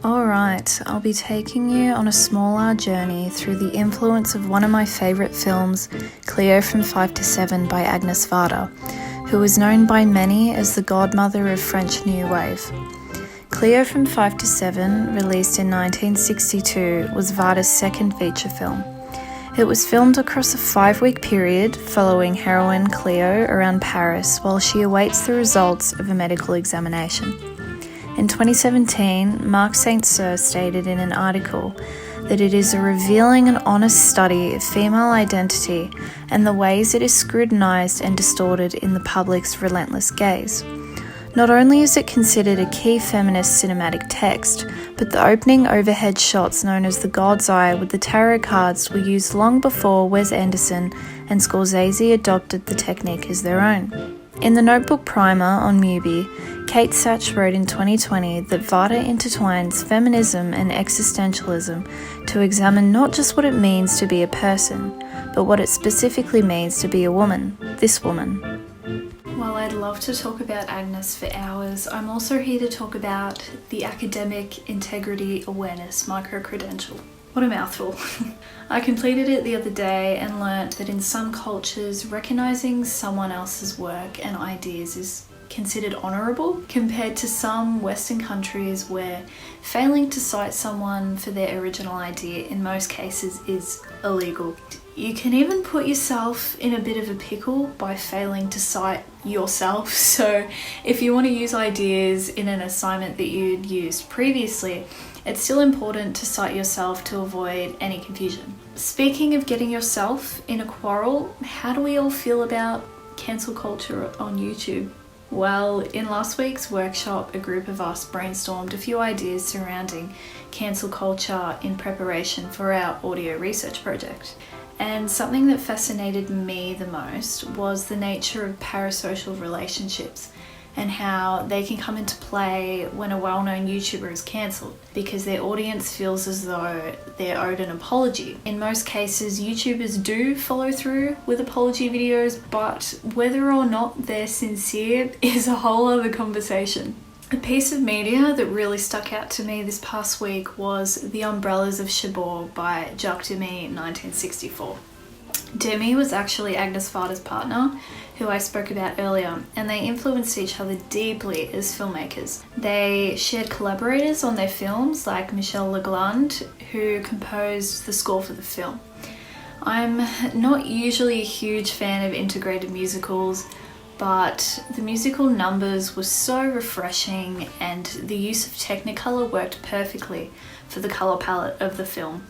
Alright, I'll be taking you on a small journey through the influence of one of my favourite films, Cleo from 5 to 7 by Agnes Varda, who is known by many as the godmother of French New Wave. Cleo from 5 to 7, released in 1962, was Varda's second feature film. It was filmed across a 5-week period following heroine Cleo around Paris while she awaits the results of a medical examination. In 2017, Mark St. Cyr stated in an article that it is a revealing and honest study of female identity and the ways it is scrutinised and distorted in the public's relentless gaze. Not only is it considered a key feminist cinematic text, but the opening overhead shots known as the God's Eye with the tarot cards were used long before Wes Anderson and Scorsese adopted the technique as their own. In the Notebook primer on Mubi, Kate Sachs wrote in 2020 that Varda intertwines feminism and existentialism to examine not just what it means to be a person, but what it specifically means to be a woman, this woman. While I'd love to talk about Agnes for hours, I'm also here to talk about the Academic Integrity Awareness Micro-Credential. What a mouthful. I completed it the other day and learnt that in some cultures, recognising someone else's work and ideas is considered honourable, compared to some Western countries where failing to cite someone for their original idea in most cases is illegal. You can even put yourself in a bit of a pickle by failing to cite yourself. So if you want to use ideas in an assignment that you'd used previously, it's still important to cite yourself to avoid any confusion. Speaking of getting yourself in a quarrel, how do we all feel about cancel culture on YouTube? Well, in last week's workshop, a group of us brainstormed a few ideas surrounding cancel culture in preparation for our audio research project. And something that fascinated me the most was the nature of parasocial relationships and how they can come into play when a well-known YouTuber is cancelled because their audience feels as though they're owed an apology. In most cases, YouTubers do follow through with apology videos, but whether or not they're sincere is a whole other conversation. A piece of media that really stuck out to me this past week was The Umbrellas of Cherbourg by Jacques Demy in 1964. Demy was actually Agnes Varda's partner, who I spoke about earlier, and they influenced each other deeply as filmmakers. They shared collaborators on their films like Michel Legrand, who composed the score for the film. I'm not usually a huge fan of integrated musicals, but the musical numbers were so refreshing and the use of Technicolor worked perfectly for the colour palette of the film.